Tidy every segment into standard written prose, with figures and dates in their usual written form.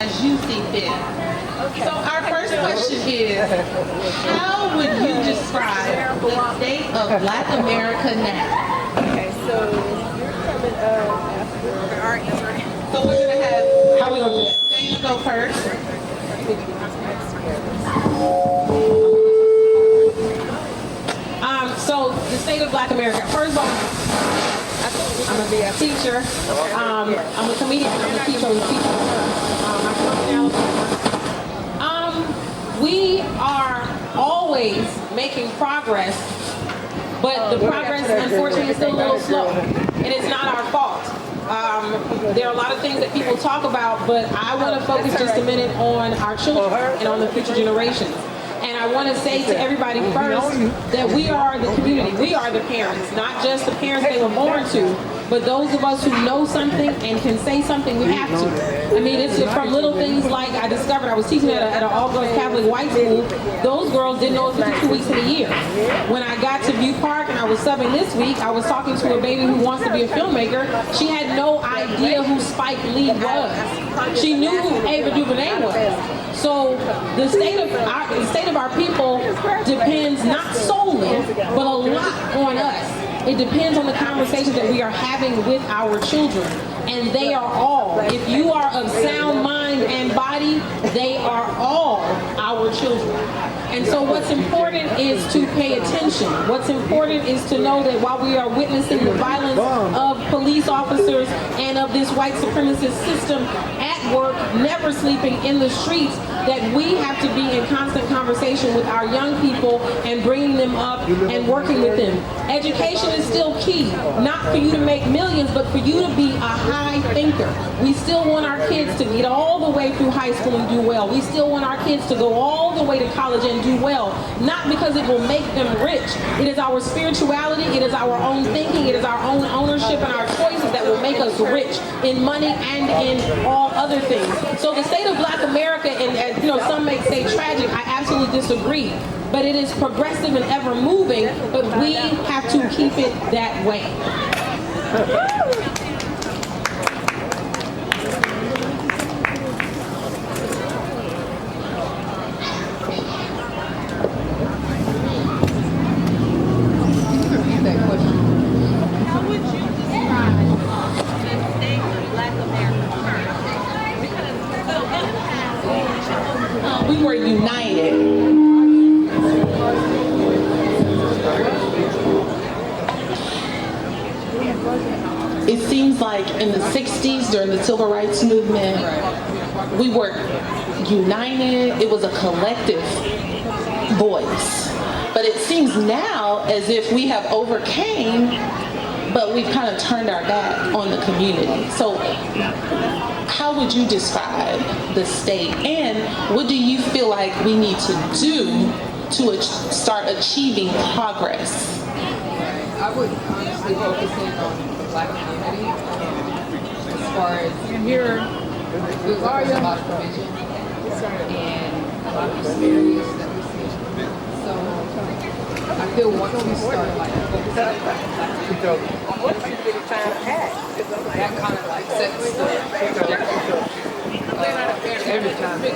as you see fit. So our first question is, how would you describe the state of Black America now? Okay, so you're coming after our answer. So we're gonna have, How we gonna do that? so you go first. So the state of Black America. First of all, I'm gonna be a teacher. I'm a comedian. I'm a teacher. I'm a teacher. I come from Alabama. We are always making progress, but the progress, unfortunately, is still a little slow, and it's not our fault. There are a lot of things that people talk about, but I want to focus just a minute on our children and on the future generations. And I want to say to everybody first that we are the community. We are the parents, not just the parents they were born to, but those of us who know something and can say something, we have to. I mean, it's from little things like I discovered, I was teaching at an all-girls Catholic white school. Those girls didn't know it was 52 weeks in a year. When I got to View Park and I was subbing this week, I was talking to a baby who wants to be a filmmaker. She had no idea who Spike Lee was. She knew who Ava DuVernay was. So the state of our people depends not solely, but a lot on us. It depends on the conversations that we are having with our children. And they are all, if you are of sound mind and body, they are all our children. And so what's important is to pay attention. What's important is to know that while we are witnessing the violence of police officers and of this white supremacist system at work, never sleeping in the streets, that we have to be in constant conversation with our young people and bringing them up and working with them. Education is still key, not for you to make millions, but for you to be a high thinker. We still want our kids to get all the way through high school and do well. We still want our kids to go all the way to college and do well, not because it will make them rich. It is our spirituality, it is our own thinking, it is our own ownership and our choices that will make us rich in money and in all other things. So the state of Black America, and some may say tragic, I absolutely disagree. But it is progressive and ever moving, but we have to keep it that way. We were united. It seems like in the 60s, during the Civil Rights Movement, we were united. It was a collective voice. But it seems now as if we have overcame, but we've kind of turned our back on the community. So how would you describe the state, and what do you feel like we need to do to start achieving progress? I would honestly focus in on the Black community. As far as here, there's always a lot of provision and a lot of disparities that we see. So I feel once we start focusing on Black community, that kind of sets the trajectory. Every time. So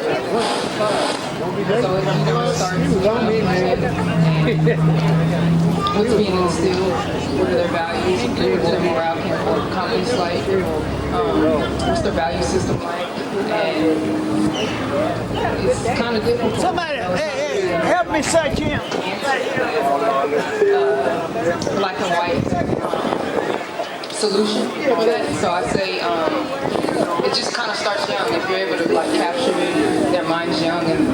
if you don't start what's being instilled, what are their values, what's their morale can for companies like, what's their value system like, and it's kind of difficult. Somebody, hey, help me search him. Black and white solution on that. So I say it just kind of starts young. If you're able to capture their minds young and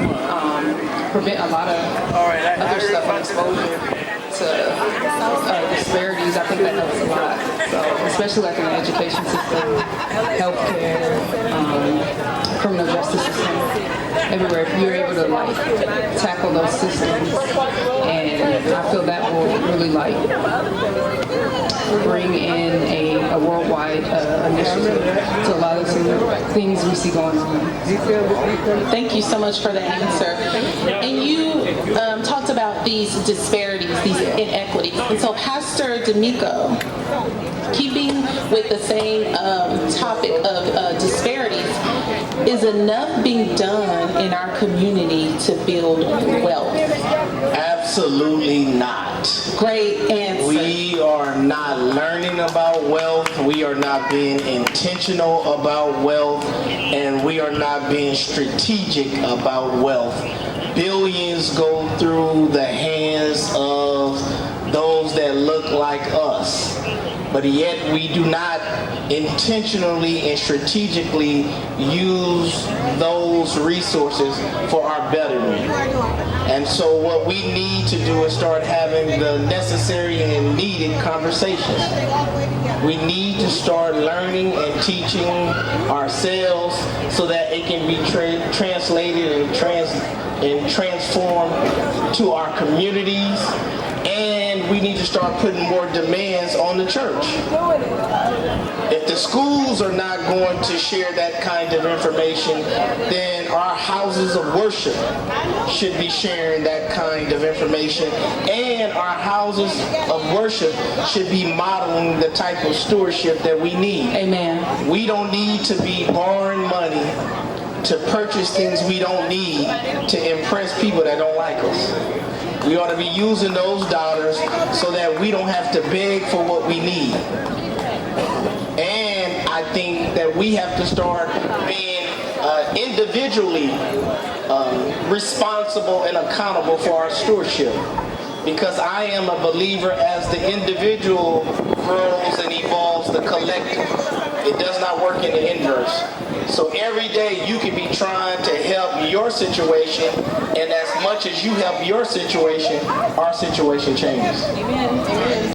prevent a lot of other stuff and exposure to disparities, I think that helps a lot. So especially in the education system, healthcare, criminal justice system, everywhere. If you're able to tackle those systems, and I feel that will really bring in a worldwide initiative to a lot of the things we see going on. Thank you so much for the answer. And you talked about these disparities, these inequities. And so Pastor Demiko, keeping with the same topic of disparities, is enough being done in our community to build wealth? Absolutely not. Great answer. We are not learning about wealth. We are not being intentional about wealth. And we are not being strategic about wealth. Billions go through the hands of those that look like us. But yet we do not intentionally and strategically use those resources for our betterment. And so what we need to do is start having the necessary and needed conversations. We need to start learning and teaching ourselves so that it can be translated and transformed to our communities. And we need to start putting more demands on the church. If the schools are not going to share that kind of information, then our houses of worship should be sharing that kind of information. And our houses of worship should be modeling the type of stewardship that we need. Amen. We don't need to be borrowing money to purchase things we don't need to impress people that don't like us. We ought to be using those dollars so that we don't have to beg for what we need. And I think that we have to start being individually responsible and accountable for our stewardship. Because I am a believer, as the individual grows and evolves, the collective. It does not work in the inverse. So every day you can be trying to help your situation, and as much as you help your situation, our situation changes. Amen.